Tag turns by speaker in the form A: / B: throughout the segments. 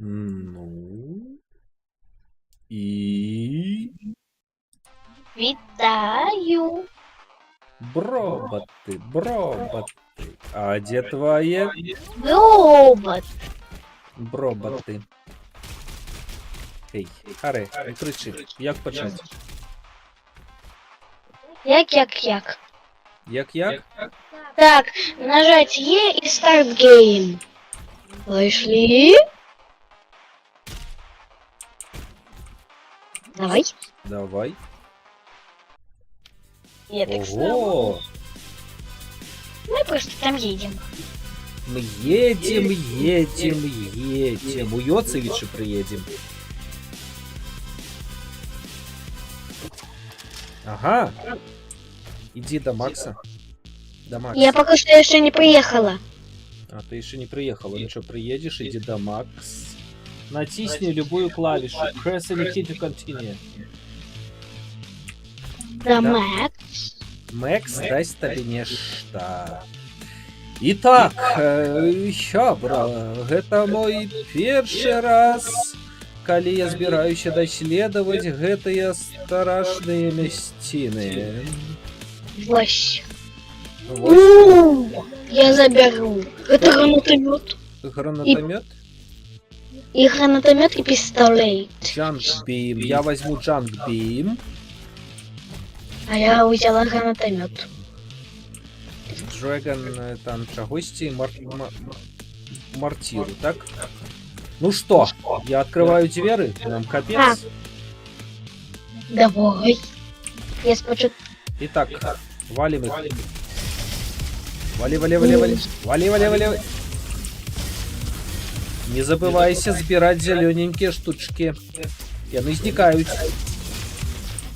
A: Ну. И...
B: Вітаю.
A: Броботы, броботы. А где твои
B: Робот.
A: броботы? Эй, Харе, не кричи. Як почать?
B: Як?
A: Як?
B: Так, нажать Е и старт гейм. Пошли. Давай.
A: Давай.
B: Я так
A: Ого!
B: Мы просто там едем.
A: Мы едем. У Йоцевича приедем. Ага. Иди до Макса. До Макса.
B: Я пока что еще не приехала.
A: А ты еще не приехала. Ну что, приедешь, иди до Макс. Натисни любую клавишу. Press any key to continue.
B: Да, Макс.
A: Макс, дасть тебе нечто. Итак, щабра, гэта мой першы раз, калі я збіраюся даследаваць гэтыя страшныя мясціны.
B: Вось.
A: Вось.
B: Я заберу. Это гранатомет.
A: Гранатомет?
B: И гранатомет, и пистолет.
A: Джанкбим. Я возьму Джанкбим.
B: А я взяла гранатомет.
A: Dragon там чагосьці мартиру, так? Ну что, я открываю двери, нам капец.
B: Так. Давай. Я спочатку.
A: Итак, валим их. Вали. Не забывайся збирать зелененькие штучки. Яны знікаюць.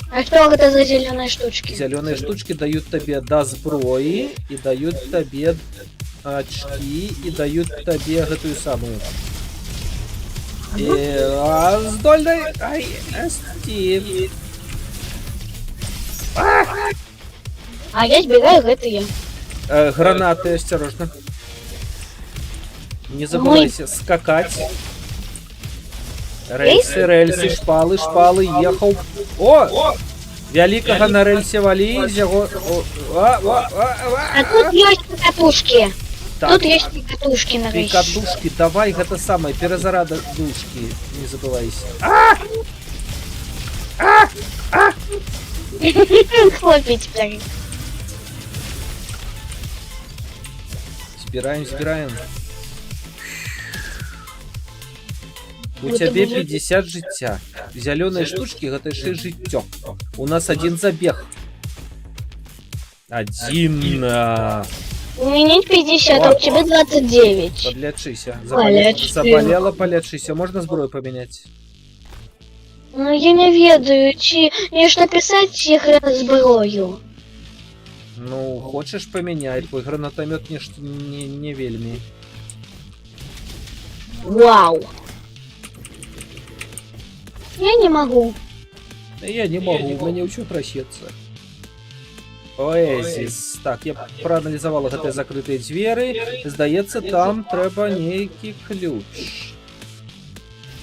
B: А что это за зеленые штучки?
A: Зеленые штучки дают тебе до зброи и дают тебе очки и дают тебе эту самую. Здольной... Ай, Стив.
B: А я сбегаю это.
A: Гранаты, осторожно. Не забывайся скакать. Рельсы, шпалы, ехал. О! Вялікага на рельсе вали, яго...
B: А тут есть покатушки.
A: Так.
B: Тут есть покатушки на рельсе.
A: Прикатушки, давай это самое, перезарада душки, не забывайся.
B: Хлопец теперь.
A: Збираем. У тебя 50 життя. Зеленые штучки, это 6 життя. У нас один забег. Один.
B: У меня 50, а у тебя 29.
A: Подлечися.
B: Полечи.
A: Заболела, полечися. Можно зброю поменять?
B: Ну я не ведаю, чи мне что писать их зброю.
A: Ну, хочешь поменять? Твой гранатомет не вельми.
B: Вау. Я не могу.
A: Я не могу, у меня учу проситься. Оазис. Так, я проанализовал гэтыя закрытыя дзверы. Здаецца, там трэба нейкі ключ.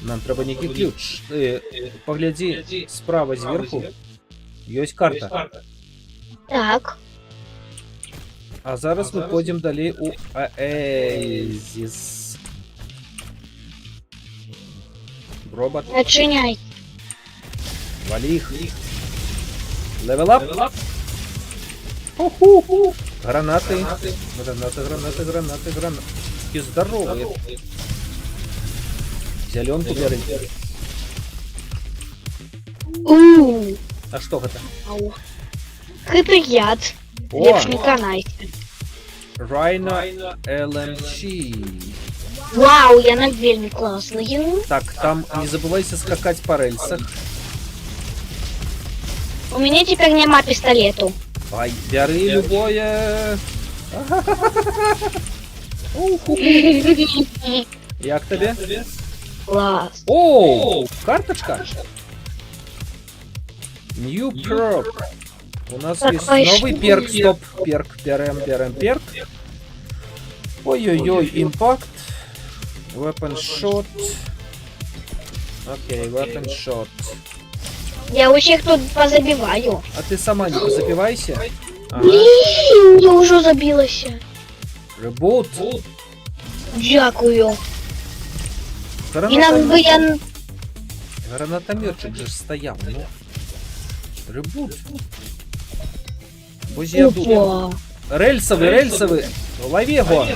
A: Нам трэба нейкі ключ. Погляди справа сверху. Ёсць карта.
B: Так.
A: А зараз мы пойдем далей у Оазис. Робот.
B: Начиняй.
A: Вали их. Левел ап. Гранаты. Гранаты. И здоровые. Зеленку бери. А что это?
B: Это яд. Лепш не канайте.
A: Rhino LMG.
B: Вау, я на вельми классный.
A: Так, там не забывайся скакать по рельсах.
B: У меня теперь нема пистолету.
A: Ай, бери любое. Як тебе?
B: Класс.
A: О, карточка. New perk. У нас
B: Так,
A: есть
B: пошли.
A: новый перк. Стоп. Перк. Берем перк. Ой-ой-ой, импакт. Weapon shot. Окей, weapon shot.
B: Я усіх тут позабиваю.
A: А ты сама не позапивайся. Ага.
B: Блін, я вже забилася.
A: Ребут.
B: Дякую. І нам би я...
A: Гранатометчик же ж стоял, ну. Ребут. Боже, я думаю.
B: Опа.
A: Рельсовый, рельсовый. Лови его.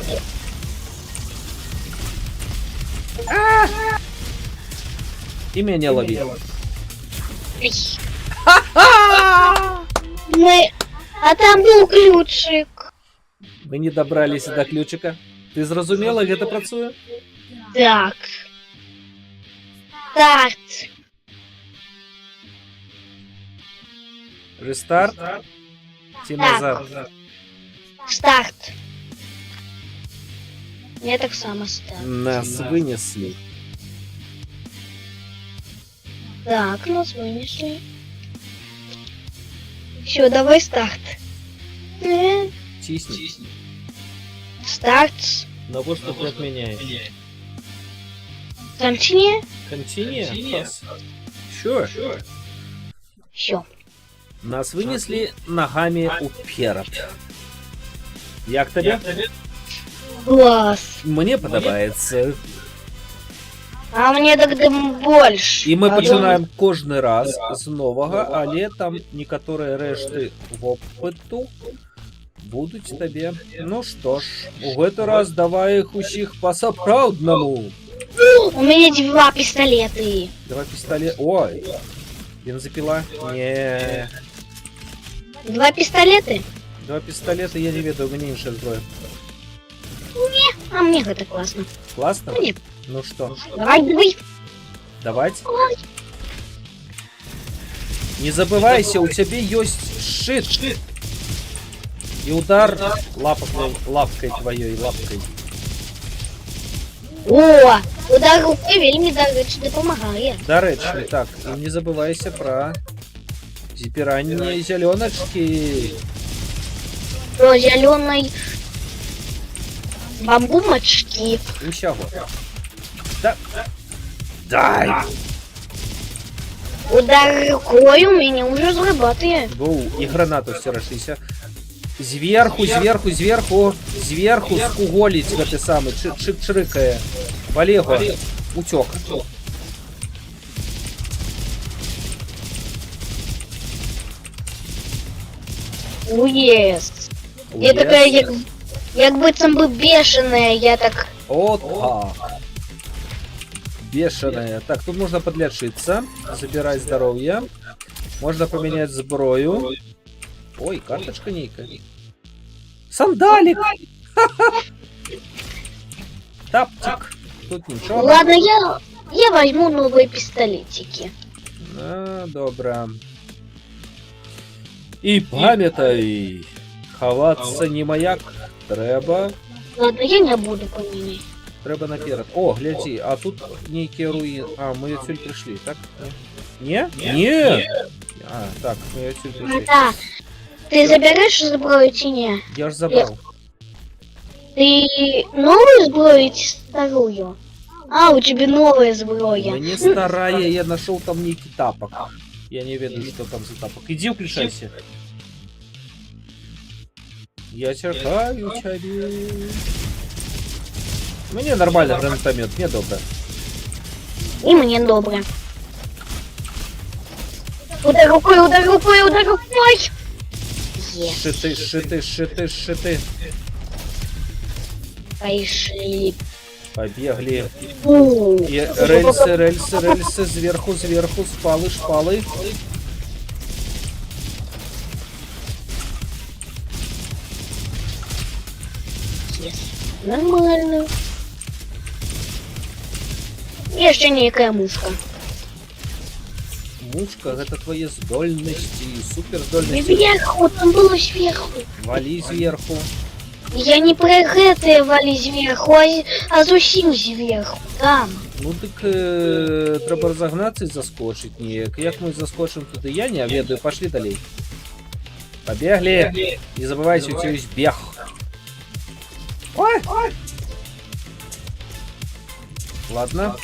A: И меня лови.
B: Ми... А там був ключик.
A: Мы не добрались до ключика. Ты зрозумела, як це працює?
B: Так. Старт.
A: Рестарт. Ті назад.
B: Старт. Я так само старт.
A: Нас вынесли.
B: Так, нас вынесли. Все, давай старт.
A: Тисни.
B: Старт.
A: Но вот что ты отменяешь.
B: Continue.
A: Continue. Sure.
B: Все.
A: Нас вынесли ногами уперед. Як тобі?
B: Класс.
A: Мне подобається.
B: А мне тогда больше.
A: І ми починаємо кожен раз з нового, але там некоторі решти опиту будуть тобі. Ну що ж, у гэты раз давай їх усіх по-сапраўднаму.
B: У меня 2 пистолета.
A: Два пістолет. Ой. Бензопила? Не.
B: 2 пистолета?
A: Два пістолета я не ведаю, у мене інша зброя.
B: А мне это классно.
A: Класно?
B: Нет.
A: Ну что,
B: Давай.
A: давайте. Не забывайся, у тебя есть щит. И удар лапкой твоей, лапкой.
B: О, удар рукой вельми доречно допомагає.
A: До речі, так, і не забывайся про запирание зеленочки.
B: Про зеленой бамбумочки.
A: Усяго. Да. Дай!
B: Удар рукой у меня уже срабатывает.
A: Воу, и гранату стирашися. Зверху, зверху, зверху, зверху скуголить ты самый, чик-чирикая. Валего, утек.
B: Уес. Я такая, як быцем бы бешеная, я так...
A: Вот так. Бешеная. Так, тут можно подлечиться. Забирать здоровье. Можно поменять зброю. Ой, карточка нейка. Сандалик! Таптик. Тут ничего.
B: Ладно, я возьму новые пистолетики.
A: А, добре. І пам'ятай, ховатися не маяк. Треба.
B: Ладно, я не буду поменять.
A: Треба наперед. О, гляди, а тут некие руїни. А, ми отсюда пришли, так? Не? Не! А, так, мы отсюда пришли.
B: Да. Ты забираешь зброю чи не?
A: Я ж забрал.
B: Ты новую зброю или старую? А, у тебя новая зброя.
A: Мне старая, я нашел там некий тапок. Я не ведаю, что там за тапок. Иди включайся. Я чекаю тебе. Мне нормально гранатомет, мне добре.
B: И мне добре. Удар рукой, удар рукой, удар рукой! Yes.
A: Шиты, шиты, шиты, шиты.
B: Пошли.
A: Побегли.
B: Фу.
A: И рельсы, рельсы, рельсы, сверху, сверху, шпалы, шпалы.
B: Yes. Нормально. Еще некая мушка.
A: Мушка, это твои здольности, супер здольности.
B: Сверху, там было сверху.
A: Вали сверху.
B: Я не про это вали сверху, а зусім сверху. Там.
A: Ну так треба разогнаться и заскочить ніяк. Як мы заскочим туди, я не ведаю. Пошли далей. Побегли. Не забывайте, у тебя есть бег. Ой! Ладно.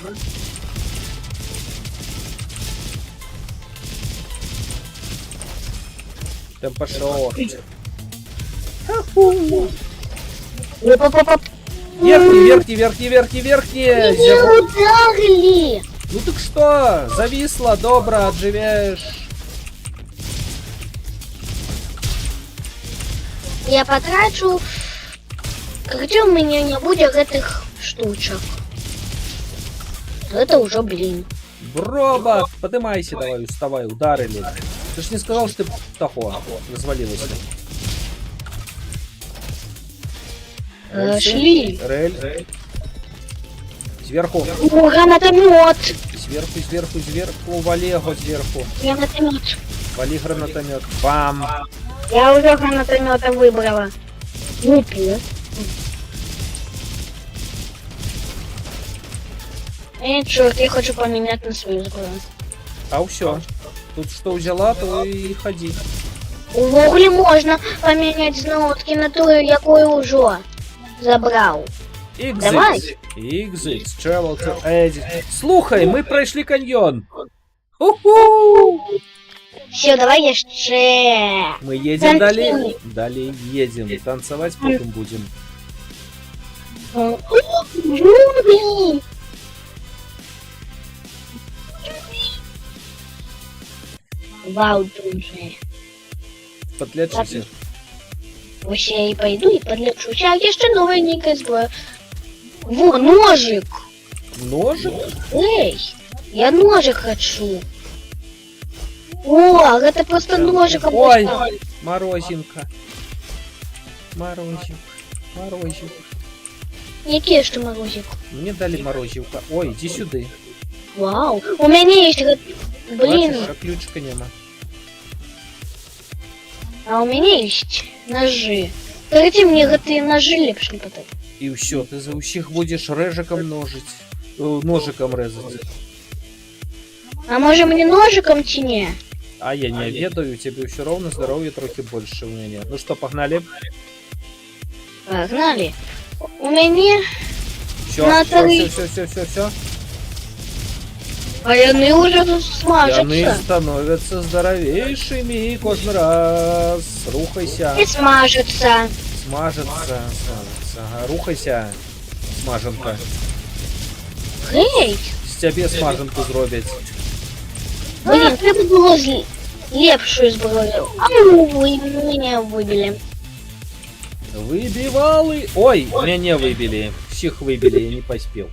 A: Темпошот.
B: Оп-оп-оп.
A: Верхний.
B: Меня ударили.
A: Ну так что, зависла, добро, отживешь.
B: Я потрачу, где у меня не будет этих штучек. Это уже, блин.
A: Бробот, поднимайся давай, вставай, ударили. Ты ж не сказал, что ты того развалилась.
B: Шли.
A: Рель. Сверху.
B: О, гранатомет.
A: Сверху, вали его сверху.
B: Гранатомет.
A: Вали гранатомет. Бам.
B: Я уже гранатомета выбрала. Глупее. Черт, я хочу поменять на свою сброю.
A: А все. Тут что взяла, то и ходи.
B: Увогуле можно поменять знатки на ту, якую уже забрал. Давай.
A: XX, travel to edit. Слухай, ми пройшли каньйон. Уху!
B: Все, давай еще.
A: Мы едем далее. Далее едем. Танцевать потом будем.
B: Джунгли. Вау, джунгли.
A: Подлечимся.
B: Ось я и пойду и подлечусь. А еще новая некая сброя. Во, ножик.
A: Ножик?
B: Эй, я ножик хочу. О, это просто ножик.
A: Ой, морозинка. Морозик.
B: Який ж ти морозик?
A: Мне дали морозивка. Ой, иди сюда.
B: Вау, у меня есть, блин,
A: Бачиш, а ключика нема.
B: а у меня есть ножи. Скажите мне, эти ножи лепшим потом.
A: И все, ты за усіх будешь режиком ножить. Ножиком резать.
B: А может мне ножиком чи не?
A: А я не ведаю, тебе все равно здоровья трохи больше у меня. Ну что, погнали?
B: Погнали. У меня...
A: Все,
B: Натали.
A: все.
B: А яны уже тут
A: Яны
B: смажатся.
A: становятся здоровейшими кожный раз. Рухайся.
B: И смажутся.
A: Смажется. Ага, рухайся. Смаженка.
B: Эй,
A: З тебе смаженку зроблять.
B: блин, треба было лепшую сброю. Ау, вы меня выбили.
A: Выбивали. Ой, меня выбили. Всех выбили, я не поспел.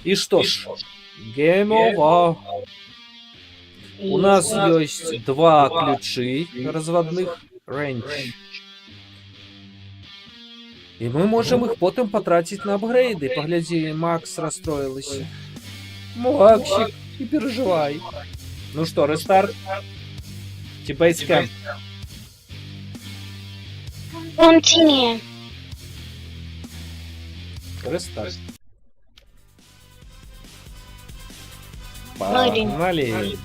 A: И что ж, game over. У нас есть два ключи разводных range. И мы можем их потом потратить на апгрейды. Погляди, Макс расстроилась. Максик, не переживай. Ну что, рестарт? Тибейская.
B: Контине.
A: Рестарт.
B: Марин.
A: Погнали.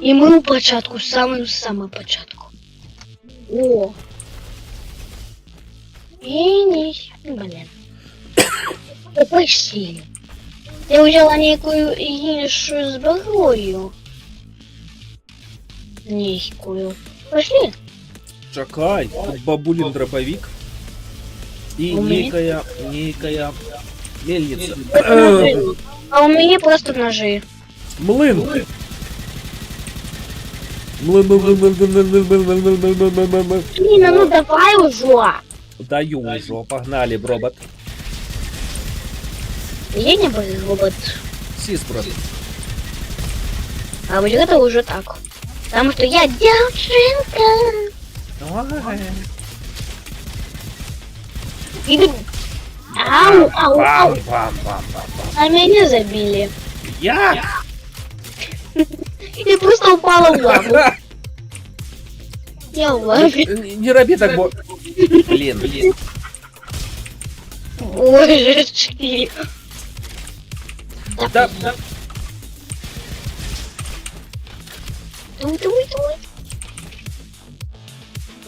B: І ми у початку, самому початку. О! Ні, блін. Пошли. Я взяла некую іншу зброю. Некую. Пошли.
A: Чакай, тут бабулин дробовик. И
B: У меня?
A: некая мельница.
B: А у меня просто ножи.
A: Млын.
B: Блин, ну давай уже.
A: Даю уже, погнали, бробот.
B: Я не был робот.
A: Сис, брат.
B: А вот это уже так. Потому что я девчонка.
A: Давай.
B: И... Ау, ау, ау.
A: Бам.
B: А меня забили.
A: Я?
B: Я просто упала в лаву. Я в лаве.
A: Не роби так, Блин.
B: Божечки.
A: Да.
B: Давай.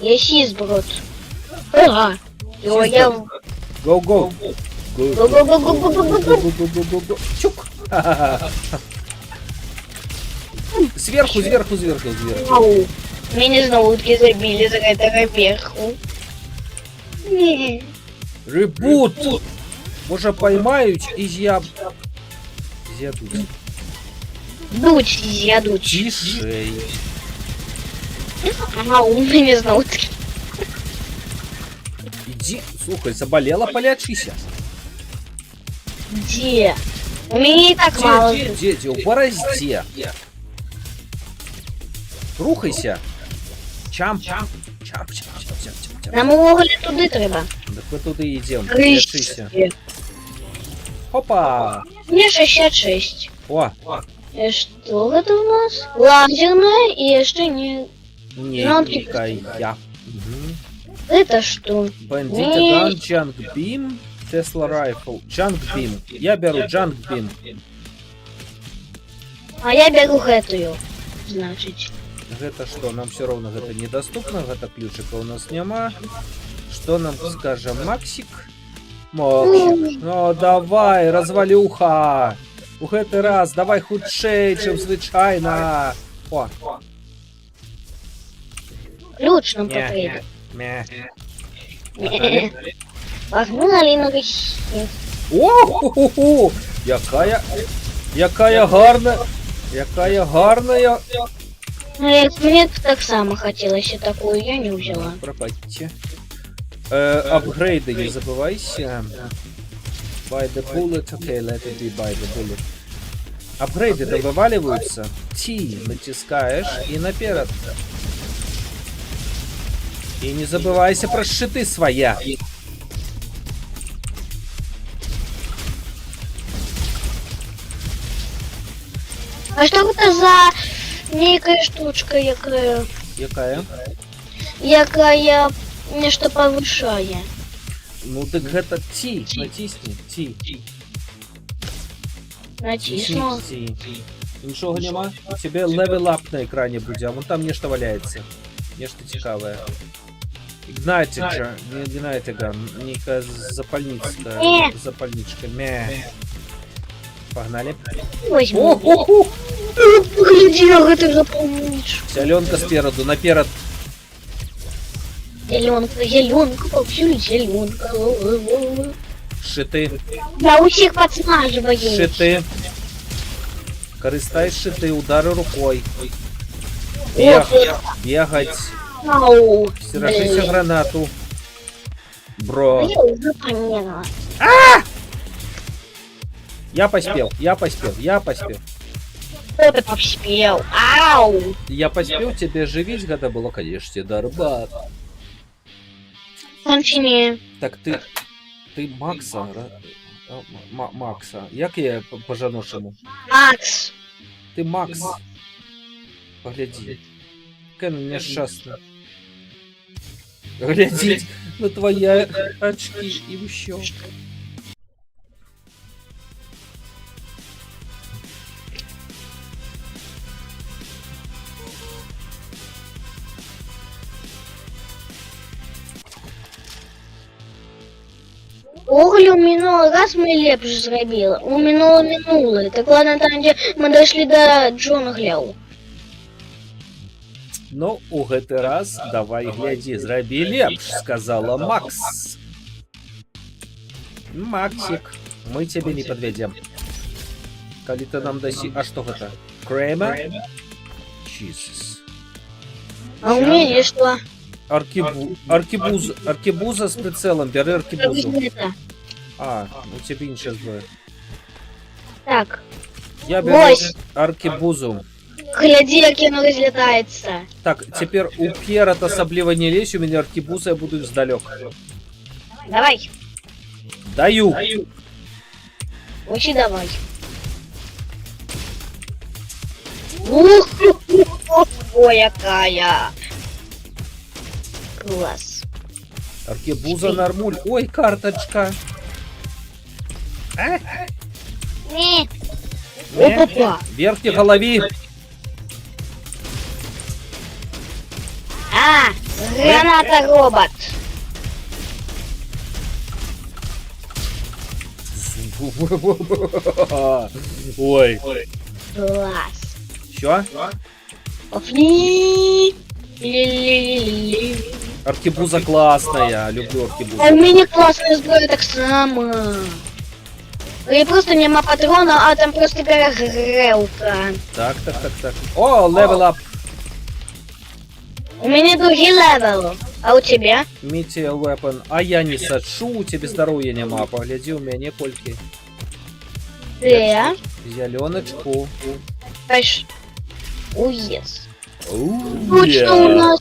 B: Я сис, брат. Ага. Я...
A: Гоу.
B: Го-го-го-го-го-го-го-го.
A: Чук. Сверху.
B: Ау. Меня знову утки забили за этого верху. Ні.
A: Ребут. Може поймають і з'ядуть.
B: Дуть, з'ядуть.
A: Тишей.
B: Ага, у меня знову таки.
A: Иди, слухай, заболела, полечися.
B: Где? У меня и так мало.
A: Где, у борозде. Рухайся. Чамп.
B: Нам увогулі туди треба.
A: Так ми туди йдемо.
B: Грищ.
A: Лечися. Опа.
B: Мне 66.
A: О,
B: И что это у нас? Лазерная и еще не...
A: некая.
B: Это что?
A: Бандит Ган, Джанг Бим, Тесла Райфл. Джанг Бим. Я беру Джанг Бим.
B: А я беру гэтую. Значит.
A: Гэта что, нам все равно гэта недоступно, гэта ключика у нас няма. Что нам скажем, Максик? Максик. Ну давай, развалюха. У гэты раз давай хутчэй, чым звычайна. О.
B: Ключ нам
A: Не.
B: потребен.
A: Мя.
B: Погнали на гостей.
A: О, якая гарная.
B: Мне так само хотелось и такую, я не взяла.
A: Пропадьте. Апгрейды не забывайся. Buy the bullet. Okay, let it be buy the bullet. Апгрейды-то вываливаются. T натискаешь и наперед. И не забывайся про щиты своя.
B: А что это за некая штучка, якая нечто повышая?
A: Ну так гэта T. Натисни. T.
B: Натисну.
A: T. Нічого нема? У тебе level up на екрані буде, а вон там нечто валяється. Нечто цікаве. Ignite Gun. Некая запальничка. Мя. Погнали.
B: Возьму.
A: О-хо-хо!
B: Гляди, как ты запомнишь.
A: Зеленка спереду, наперед.
B: Зеленка, повсюду зеленка.
A: Шиты.
B: Я у всех подсмаживаю.
A: Шиты. Користай шиты, удары рукой. Бегать.
B: Ау.
A: Сторожися гранату. Бро.
B: Я уже поняла.
A: Я поспел.
B: Кто ты поспел? Ау.
A: Я поспел тебе живить, когда было, конечно, дарбат.
B: Конфине.
A: Так ты Макса. Макса. Як я по-жаношему?
B: Макс.
A: Ты Макс. Погляди. Какая она несчастная. Глядеть на твои очки и еще.
B: Оглю минулый раз мы лепш зрабіла. У минулый. Так ладно, там где мы дошли до джунгляў.
A: Ну, у гэты раз давай гляди, зраби лепш, сказала Макс. Максик, мы тебе не подведем. Коли ты нам даси... А что это? Креймер? Jesus.
B: А у меня есть что?
A: Аркебуза с прицелом, бери аркебузу.
B: Это.
A: А, у тебя іншая зброя.
B: Так,
A: Я беру
B: Ось.
A: аркебузу.
B: гляди, як яно разлетается.
A: Так, теперь уперед особливо не лезь, у меня аркебуза, я буду издалек.
B: Давай,
A: Даю.
B: учи давай. Ух, ой, якая. Класс.
A: Аркебуза нормуль. Ой, карточка.
B: Не.
A: Не.
B: Опа.
A: Верхней голове.
B: А, граната робот.
A: Ой.
B: Класс.
A: Чё?
B: Офни. Ли-ли-ли-ли.
A: Аркебуза классная. Люблю
B: А у
A: аркебузу.
B: меня классная зброя так само. И просто нема патрона, а там просто перегрелка.
A: Так. О, левел ап.
B: У меня другий левел. А у тебя?
A: Meteor weapon. А я не сачу, у тебе здоровья нема. Погляди, у меня кольки.
B: Где?
A: Зеленочку.
B: Паш. Уес.
A: Оу,
B: Точно у нас.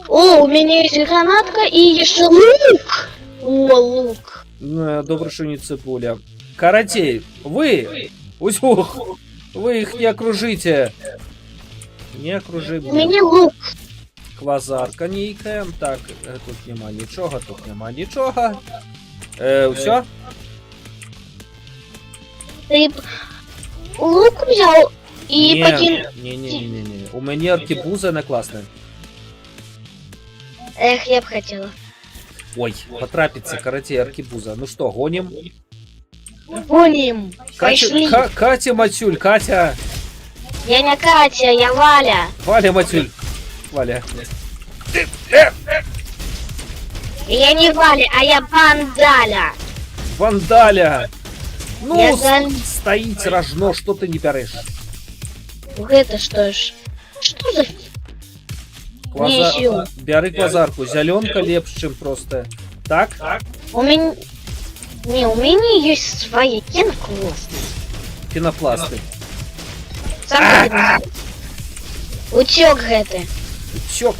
B: О, у меня есть гранатка и еще лук. О, лук.
A: Добре, что не цепуля. Каратей, вы! Усюх! Вы их не окружите! Не окружи.
B: У меня лук.
A: Квазарка нейкая. Так, тут нема нічого, тут нема нічого. Все?
B: Ты лук взял и покинул.
A: Не. У меня аркебуза на классная.
B: Эх, я бы хотела.
A: Ой, потрапится каратей аркебуза. Ну что, гоним?
B: Гоним. Пошли.
A: Катя, Матюль, Катя!
B: Я не Катя, я Валя.
A: Валя, Матюль! Валя.
B: Я не Валя, а я Бандаля.
A: Вандаля! Ну,
B: Я за-
A: стоит рожно, что ты не пярышь?
B: Это что ж? Что за... Ничего.
A: Бяры квазарку. Зеленка лепш, чем просто. Так?
B: У меня... Не, у меня есть свои киноклассы.
A: Пенопласты.
B: Сам Утек это.
A: Чок.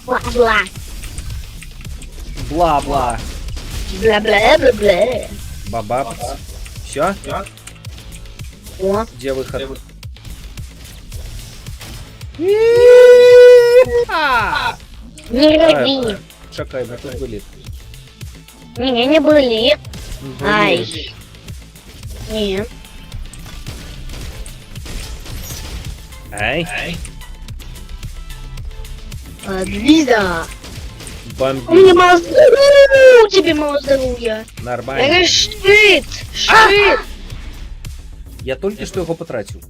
B: Бла-бла.
A: Бла-бла.
B: Бла-бла-бла-бла.
A: Бабап. Все?
B: О,
A: Где выход?
B: не роби.
A: Чекай, мы тут были.
B: Не были.
A: Были.
B: Ай. Не.
A: Ай.
B: Лиза. У
A: Бомби.
B: меня мало здоровья. У тебя мало здоровья.
A: Нормально.
B: Это щит. Щит.
A: Я только что его потратил.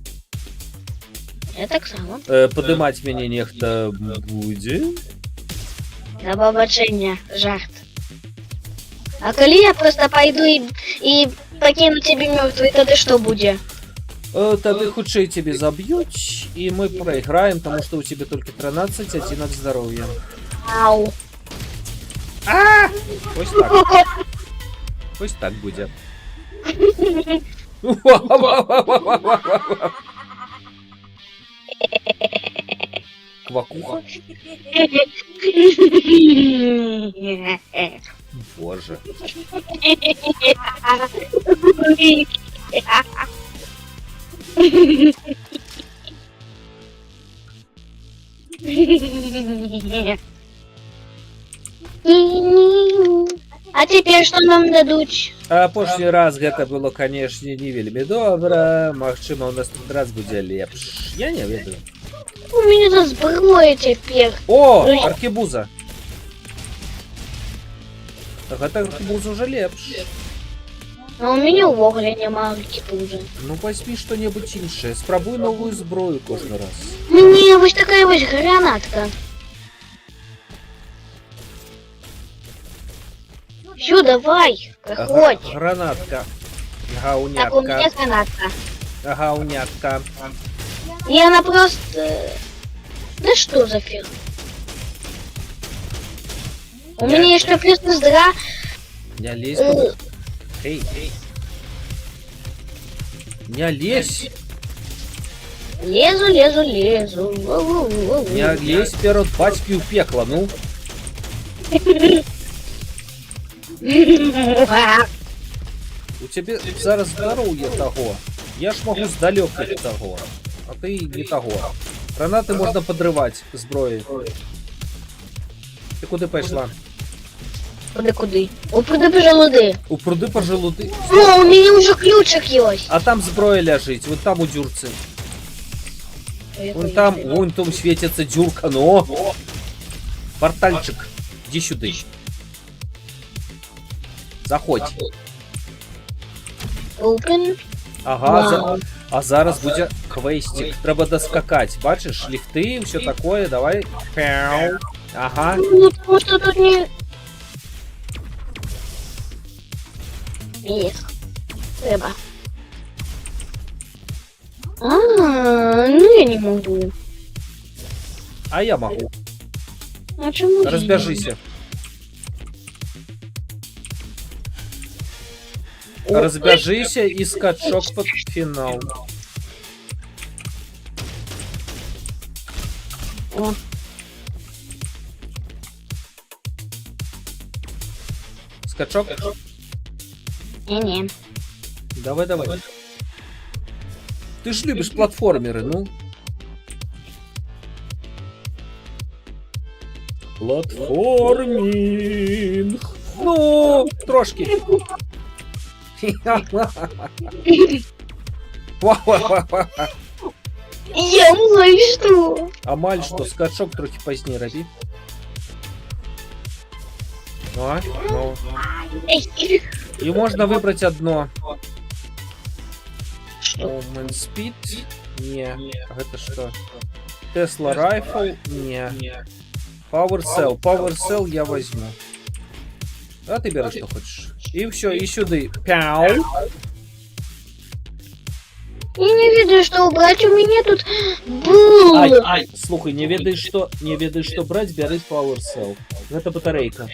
B: Я так само.
A: Подымать меня нехто будет.
B: За побачення, жарт. А коли я просто пойду и покину тебе мертвый, тогда что будет?
A: Тады хутчэй тебе забьют, и мы проиграем, потому что у тебя только 13 одинок здоровья.
B: Ау.
A: Пусть так. Пусть так будет. Квакуха? Боже.
B: А теперь что нам дадут?
A: А прошлый раз гэта было, конечно, не вельмі добра. Магчыма, у нас тут раз будзе лепш. Я не ведаю.
B: У меня тут зброя теперь.
A: О, аркебуза. Гэта аркебуза уже лепш.
B: А у меня увогуле няма аркебузы.
A: Ну возьми что-нибудь іншае. Спрабуй новую зброю кожны раз.
B: Мне вот такая вот гранатка. Всё, давай, проходь.
A: Гранатка.
B: Так, у меня
A: Гаунятка.
B: гранатка.
A: Гаунятка.
B: И она просто... Да что за фиг? У меня еще плюс здра...
A: Не лезь туда. Эй. Не лезь.
B: Лезу.
A: Не лезь перед батьки у пекла, ну. У тебе зараз здоровье того. Я ж могу здалёка того. А ты не того. Гранаты можно подрывать зброей. Ты куди пошла?
B: Куды? О, куди желуди?
A: У пруды по желуды.
B: О, у меня уже ключик есть.
A: А там зброя ляжить, вот там у дюрцы. Вон там, вон там светится дюрка, но. Портальчик. Иди сюда. Заходь.
B: Open.
A: Ага,
B: Вау.
A: а зараз буде квестик. Треба доскакати. Бачиш, ліфти, все такое, давай. Пяу. Ага.
B: Ну, потому что тут не... Эх, треба. Ну я не могу.
A: А я могу.
B: А чему я не
A: Разбяжися.
B: могу?
A: Разбяжися и скачок под финал.
B: О.
A: Скачок?
B: Не-не.
A: Давай, давай. Ты ж любишь платформеры, ну. Платформинг. Ну, трошки.
B: Я знаю, что.
A: Амаль что, скачок трохи позднее роби. А, ну.
B: Эй,
A: И можно выбрать одно.
B: что?
A: Omen Speed? Не. А это что? Tesla Rifle? Не. Power Cell. Power Cell я возьму. А ты бери, что хочешь. И все, и сюда. Пяу.
B: Я не видно, что убрать. У меня тут был.
A: Ай. Слухай, не ведаешь, что брать, бери Power Cell. Это батарейка.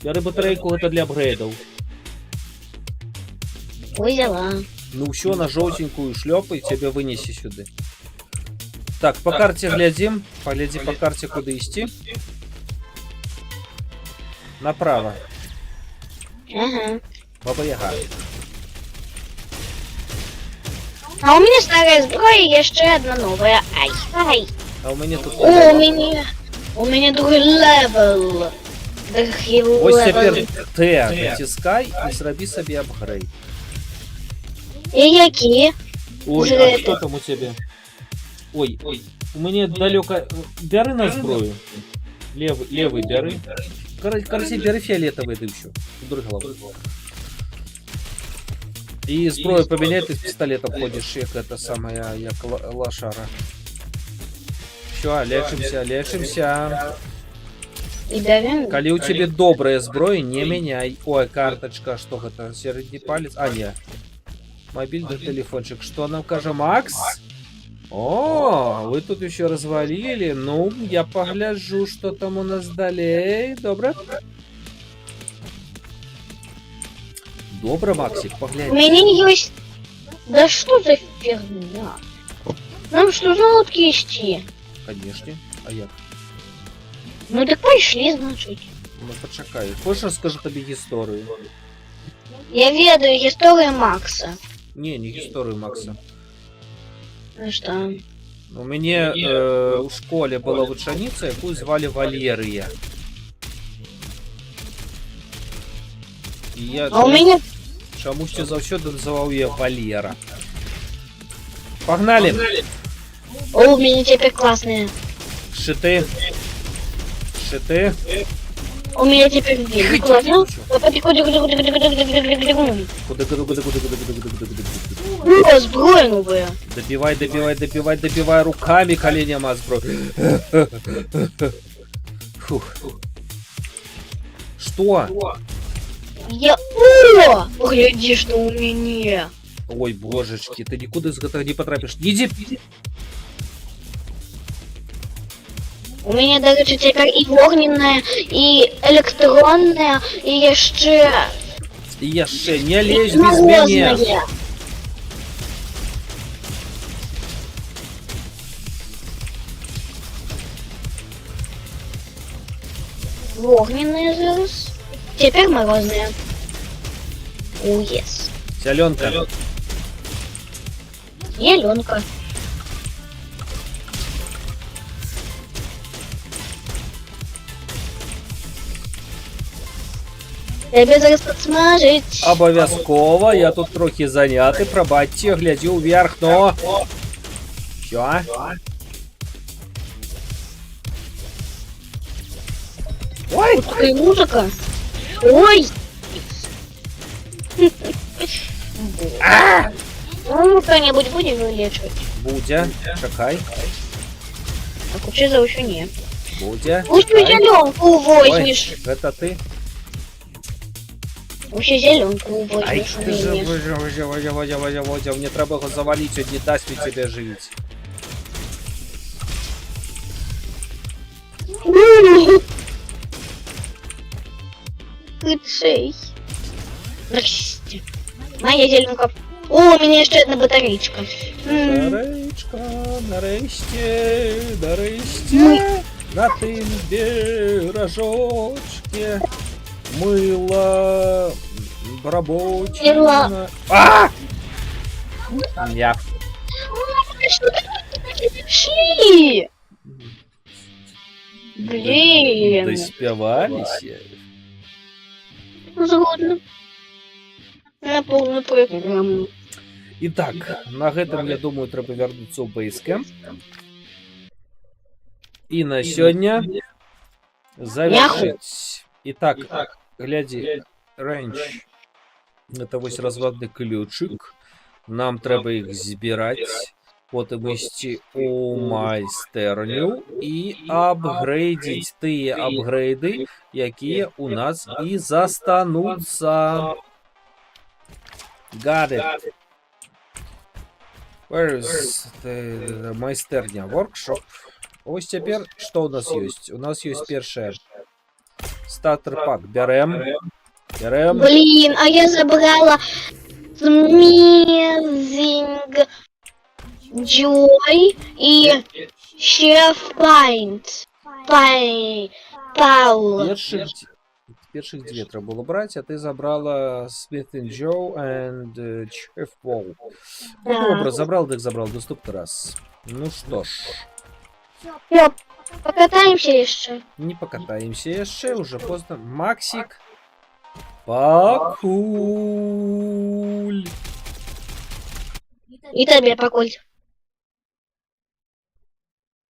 A: Бери батарейку, это для апгрейдов.
B: Взяла.
A: Ну все, на желтенькую шлепай, тебя вынеси сюда. Так, по карте глядим. Погляди по карте, куда идти. Направо.
B: Ага.
A: Баба Яга.
B: А у меня старая зброя и еще одна новая. Ай, ай.
A: А у меня тут...
B: О, у меня другой левел. Другий
A: Ось
B: левел.
A: тепер Т натискай і зроби собі апгрейд.
B: И які?
A: Ой,
B: Уже
A: а
B: это.
A: что там у тебя? Ой, у меня далеко... Бяры на зброю. Левый бяры. Короче, бяры фиолетовый, да еще. Другого. И зброю поменяй, ты с пистолетом ходишь, як это самая, як лошара. Все, лечимся.
B: І берем.
A: Коли у тебя добрая зброя, не меняй. Ой, карточка, что это? Средний палец? А, не. Мобильный телефончик. Что нам каже Макс? О, вы тут еще развалили. Ну, я погляжу, что там у нас далее. Добро? Добро, Максик,
B: У
A: поглянь.
B: меня есть... Да что за фигня? Нам что, на лодке идти?
A: Конечно. А я?
B: Ну так пошли, значит.
A: Ну, почекай. Хочешь, расскажу тебе историю?
B: Я ведаю историю Макса.
A: Не историю Макса.
B: Ну что?
A: У меня у школе была ученица, яку звали Валерия. І я
B: А у меня...
A: чомусь завсёды называл ее Валера. Погнали!
B: О, у меня теперь классные.
A: Шиты.
B: У меня теперь видно классно.
A: Куда?
B: О, зброя новая.
A: Добивай руками коленям азбро. Фух. Что?
B: Я... О! Гляди, что у меня.
A: Ой, божечки, ты никуда из этого не потрапишь. Иди.
B: У меня даже теперь и огненная, и электронная, и еще...
A: Яше, не лезь без меня.
B: морозная. Огненная зараз. Теперь морозная. О, yes.
A: Зеленка.
B: Зеленка. Тебе зараз підсмажить.
A: Обов'язково, я тут трохи зайнятий, пробачте, глядю вверх, но... Що? Ой!
B: Вот такая музыка. Ой! Ну, кто-нибудь будет вылечивать?
A: Будя, чекай.
B: А кучиза еще нет.
A: Будя,
B: Лучше
A: чекай.
B: зеленку возьмешь.
A: Ой, это ты?
B: Лучше зеленку
A: Ай,
B: возьмешь.
A: ти же,
B: умеешь.
A: Водя, мне треба його завалить, он не дасть від тебе жить.
B: Лучший. Здрасте. Моя зеленка. О, у меня еще одна батареечка.
A: Даречка, нарешті, на тим рожочки, мило, рабоче.
B: Мило.
A: А! Я.
B: Что ты шли? Блин.
A: Доспівалися.
B: Згодно. На полную программу.
A: І так, на гэтым, я думаю, трэба вярнуцца ў бейскэмп. І на сёння завершыць. І так, глядзі, рэндж. Это вось разводны ключик. Нам трэба іх збіраць, потым ісці ў майстэрню і апгрэйдзіць тыя апгрэйды, якія у нас і застануцца. Got it. Where is the майстэрня? Workshop. Ось цяпер што ў нас ёсць? У нас ёсць першае. Стартер пак. Бярэм.
B: Блин, а я забрала Smithing Joy и Chef Paint. Паул.
A: Першых две трэба было браць, а ты забрала Smith & Joe and Chef Paul. Ну, добра, забрал, дык забрал. Наступны раз. Ну што ж.
B: Всё, покатаемся еще.
A: Не покатаемся яшчэ, уже поздно. Максик. Пакуль.
B: И тебе покуль.